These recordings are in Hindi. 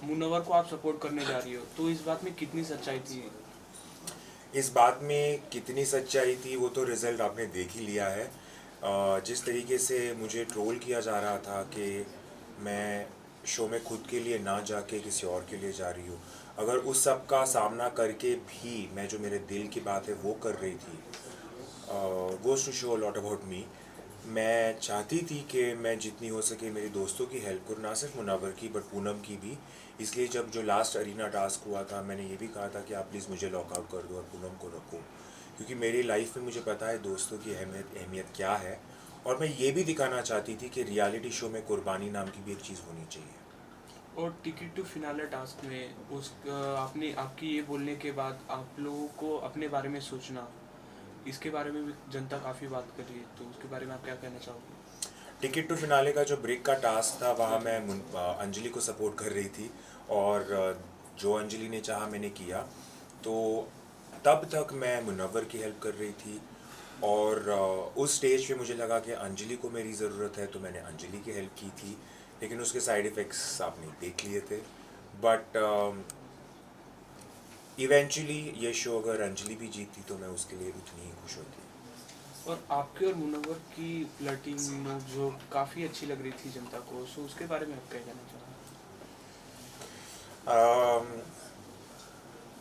मुनव्वर को आप सपोर्ट करने जा रही हो, तो इस बात में कितनी सच्चाई थी? इस बात में कितनी सच्चाई थी वो तो रिज़ल्ट आपने देख ही लिया है। जिस तरीके से मुझे ट्रोल किया जा रहा था कि मैं शो में खुद के लिए ना जाके किसी और के लिए जा रही हूँ, अगर उस सब का सामना करके भी मैं जो मेरे दिल की बात है वो कर रही थी, goes to show lot about me. मैं चाहती थी कि मैं जितनी हो सके मेरी दोस्तों की हेल्प करूँ, ना सिर्फ मुनव्वर की बट पूनम की भी। इसलिए जब जो लास्ट अरीना टास्क हुआ था मैंने ये भी कहा था कि आप प्लीज़ मुझे लॉकआउट कर दो और पूनम को रखो, क्योंकि मेरी लाइफ में मुझे पता है दोस्तों की अहमियत क्या है। और मैं ये भी दिखाना चाहती थी कि रियलिटी शो में कुर्बानी नाम की भी एक चीज़ होनी चाहिए। और टिकट टू फिनाले टास्क में आपने आपकी ये बोलने के बाद आप लोगों को अपने बारे में सोचना, इसके बारे में भी जनता काफ़ी बात कर रही है, तो उसके बारे में आप क्या कहना चाहोगे? टिकट टू फिनाले का जो ब्रेक का टास्क था वहाँ मैं अंजलि को सपोर्ट कर रही थी, और जो अंजलि ने चाहा मैंने किया। तो तब तक मैं मुनव्वर की हेल्प कर रही थी, और उस स्टेज पे मुझे लगा कि अंजलि को मेरी ज़रूरत है तो मैंने अंजलि की हेल्प की थी। लेकिन उसके साइड इफ़ेक्ट्स आपने देख लिए थे। बट इवेंचुअली ये शो अगर अंजलि भी जीतती तो मैं उसके लिए उतनी ही खुश होती। और आपके और मुनव्वर की फ्लर्टिंग नोक-झोंक काफ़ी अच्छी लग रही थी जनता को, सो उसके बारे में आप क्या कहना चाहोगे? अम,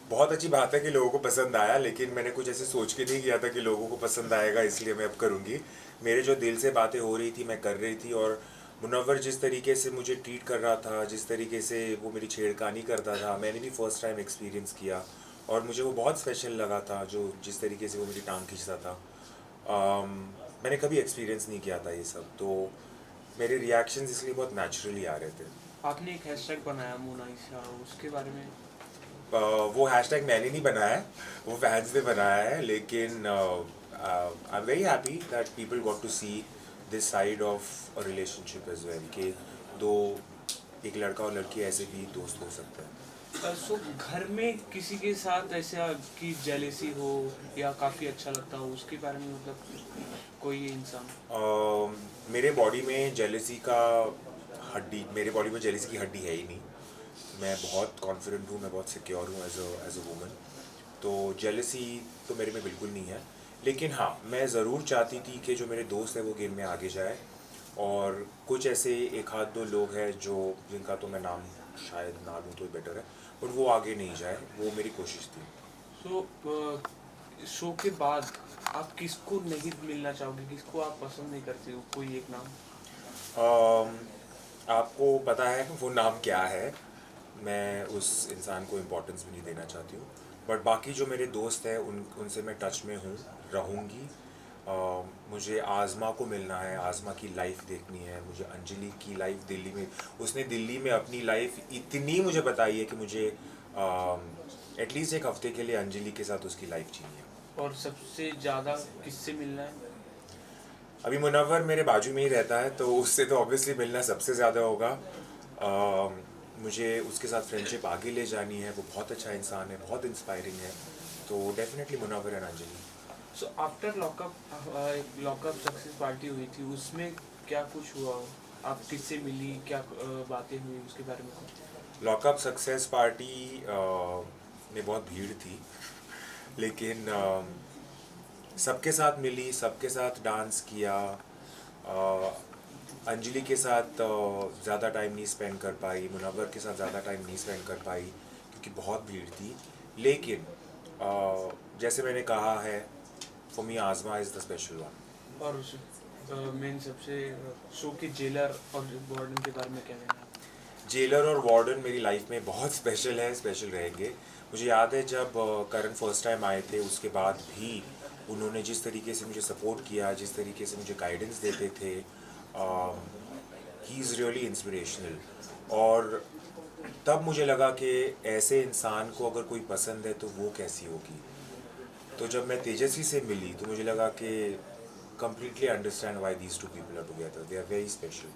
बहुत अच्छी बात है कि लोगों को पसंद आया, लेकिन मैंने कुछ ऐसे सोच के नहीं किया था कि लोगों को पसंद आएगा, इसलिए मैं अब करूँगी। मेरे जो दिल से बातें हो रही थी मैं कर रही थी, और मुनव्वर जिस तरीके से मुझे ट्रीट कर रहा था, जिस तरीके से वो मेरी छेड़खानी करता था, मैंने भी फर्स्ट टाइम एक्सपीरियंस किया, और मुझे वो बहुत स्पेशल लगा था जो जिस तरीके से वो मेरी टांग खींचता था। अम, मैंने कभी एक्सपीरियंस नहीं किया था ये सब, तो मेरे रिएक्शंस इसलिए बहुत नेचुरली आ रहे थे। आपने एक हैशटैग बनाया मोनालिसा, उसके बारे में? वो हैशटैग मैंने नहीं बनाया है, वो फैंस ने बनाया है, लेकिन I am very happy that people got to see this side of a relationship as well, कि दो एक लड़का और लड़की ऐसे भी दोस्त हो सकते हैं। सो घर में किसी के साथ ऐसा कि जेलेसी हो या काफ़ी अच्छा लगता हो, उसके बारे में मतलब कोई इंसान? मेरे बॉडी में जेलेसी का हड्डी मेरे बॉडी में जेलेसी की हड्डी है ही नहीं। मैं बहुत कॉन्फिडेंट हूँ, मैं बहुत सिक्योर हूँ एज अ वुमन। तो जेलसी तो मेरे में बिल्कुल नहीं है। लेकिन हाँ, मैं ज़रूर चाहती थी कि जो मेरे दोस्त हैं वो गेम में आगे जाए, और कुछ ऐसे एक आध दो लोग हैं जो जिनका तो मैं नाम शायद ना लूँ तो बेटर है, बट वो आगे नहीं जाए, वो मेरी कोशिश थी। शो के बाद आप किसको नहीं मिलना चाहोगे, किसको आप पसंद नहीं करते हो, कोई एक नाम? अम, आपको पता है वो नाम क्या है, मैं उस इंसान को इम्पोर्टेंस भी नहीं देना चाहती हूँ। बट बाकी जो मेरे दोस्त हैं उनसे मैं टच में हूँ, रहूँगी। मुझे आज़मा को मिलना है, आज़मा की लाइफ देखनी है, मुझे अंजलि की लाइफ दिल्ली में, उसने दिल्ली में अपनी लाइफ इतनी मुझे बताई है कि मुझे एटलीस्ट एक हफ्ते के लिए अंजलि के साथ उसकी लाइफ जीनी है। और सबसे ज़्यादा किससे मिलना है? अभी मुनव्वर मेरे बाजू में ही रहता है तो उससे तो ऑब्वियसली मिलना सबसे ज़्यादा होगा। मुझे उसके साथ फ्रेंडशिप आगे ले जानी है, वो बहुत अच्छा इंसान है, बहुत इंस्पायरिंग है। तो definitely Munawar and Anjali. So after lockup एक लॉकअप सक्सेस पार्टी हुई थी, उसमें क्या कुछ हुआ? आप किससे मिली, क्या बातें हुई, उसके बारे में कुछ? लॉकअप सक्सेस पार्टी में बहुत भीड़ थी, लेकिन सबके साथ मिली, सबके साथ डांस किया। अ, अंजलि के साथ ज़्यादा टाइम नहीं स्पेंड कर पाई, मुनव्वर के साथ ज़्यादा टाइम नहीं स्पेंड कर पाई क्योंकि बहुत भीड़ थी। लेकिन जैसे मैंने कहा है, फॉर मी आज़मा इज़ द स्पेशल वन। और मेन सबसे शो के जेलर और वार्डन के बारे में क्या कहना है? जेलर और वार्डन मेरी लाइफ में बहुत स्पेशल है, स्पेशल रहेंगे। मुझे याद है जब करण फर्स्ट टाइम आए थे उसके बाद भी उन्होंने जिस तरीके से मुझे सपोर्ट किया, जिस तरीके से मुझे गाइडेंस देते थे, ही इज़ रियली इंस्पिरेशनल। और तब मुझे लगा कि ऐसे इंसान को अगर कोई पसंद है तो वो कैसी होगी। तो जब मैं तेजस्वी से मिली तो मुझे लगा कि completely understand why these two people are together. They are very special.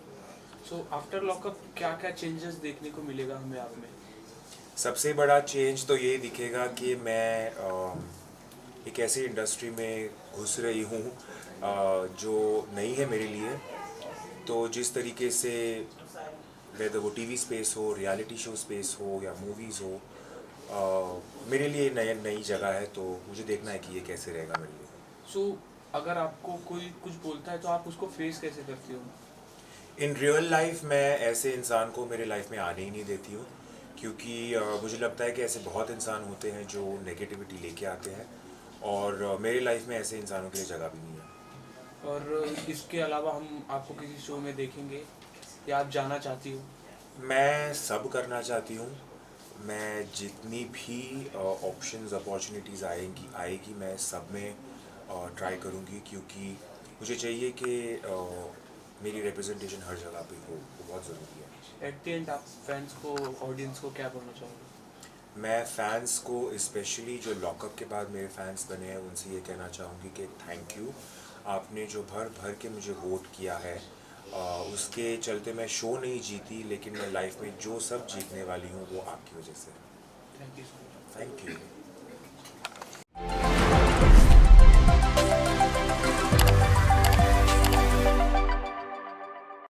So after lockup क्या क्या चेंजेस देखने को मिलेगा हमें आप में? सबसे बड़ा चेंज तो ये दिखेगा कि मैं एक ऐसी इंडस्ट्री में घुस रही हूँ जो नई है मेरे लिए। तो जिस तरीके से वेदर वो टीवी स्पेस हो, रियलिटी शो स्पेस हो या मूवीज़ हो, मेरे लिए नई नई जगह है, तो मुझे देखना है कि ये कैसे रहेगा मेरे लिए। सो अगर आपको कोई कुछ बोलता है तो आप उसको फेस कैसे करती हो? इन रियल लाइफ मैं ऐसे इंसान को मेरे लाइफ में आने ही नहीं देती हूँ, क्योंकि मुझे लगता है कि ऐसे बहुत इंसान होते हैं जो नेगेटिविटी लेके आते हैं, और मेरे लाइफ में ऐसे इंसानों के लिए जगह भी नहीं है। और इसके अलावा हम आपको किसी शो में देखेंगे या आप जाना चाहती हो? मैं सब करना चाहती हूँ। मैं जितनी भी ऑप्शंस अपॉर्चुनिटीज़ आएगी मैं सब में ट्राई करूँगी, क्योंकि मुझे चाहिए कि मेरी रिप्रेजेंटेशन हर जगह पे हो, वो बहुत ज़रूरी है। एट द एंड आप फैंस को, ऑडियंस को क्या बोलना चाहोगे? मैं फ़ैन्स को, स्पेशली जो लॉकअप के बाद मेरे फ़ैन्स बने हैं, उनसे ये कहना चाहूँगी कि थैंक यू। आपने जो भर भर के मुझे वोट किया है, उसके चलते मैं शो नहीं जीती, लेकिन मैं लाइफ में जो सब जीतने वाली हूँ वो आपकी वजह से। Thank you so much. Thank you.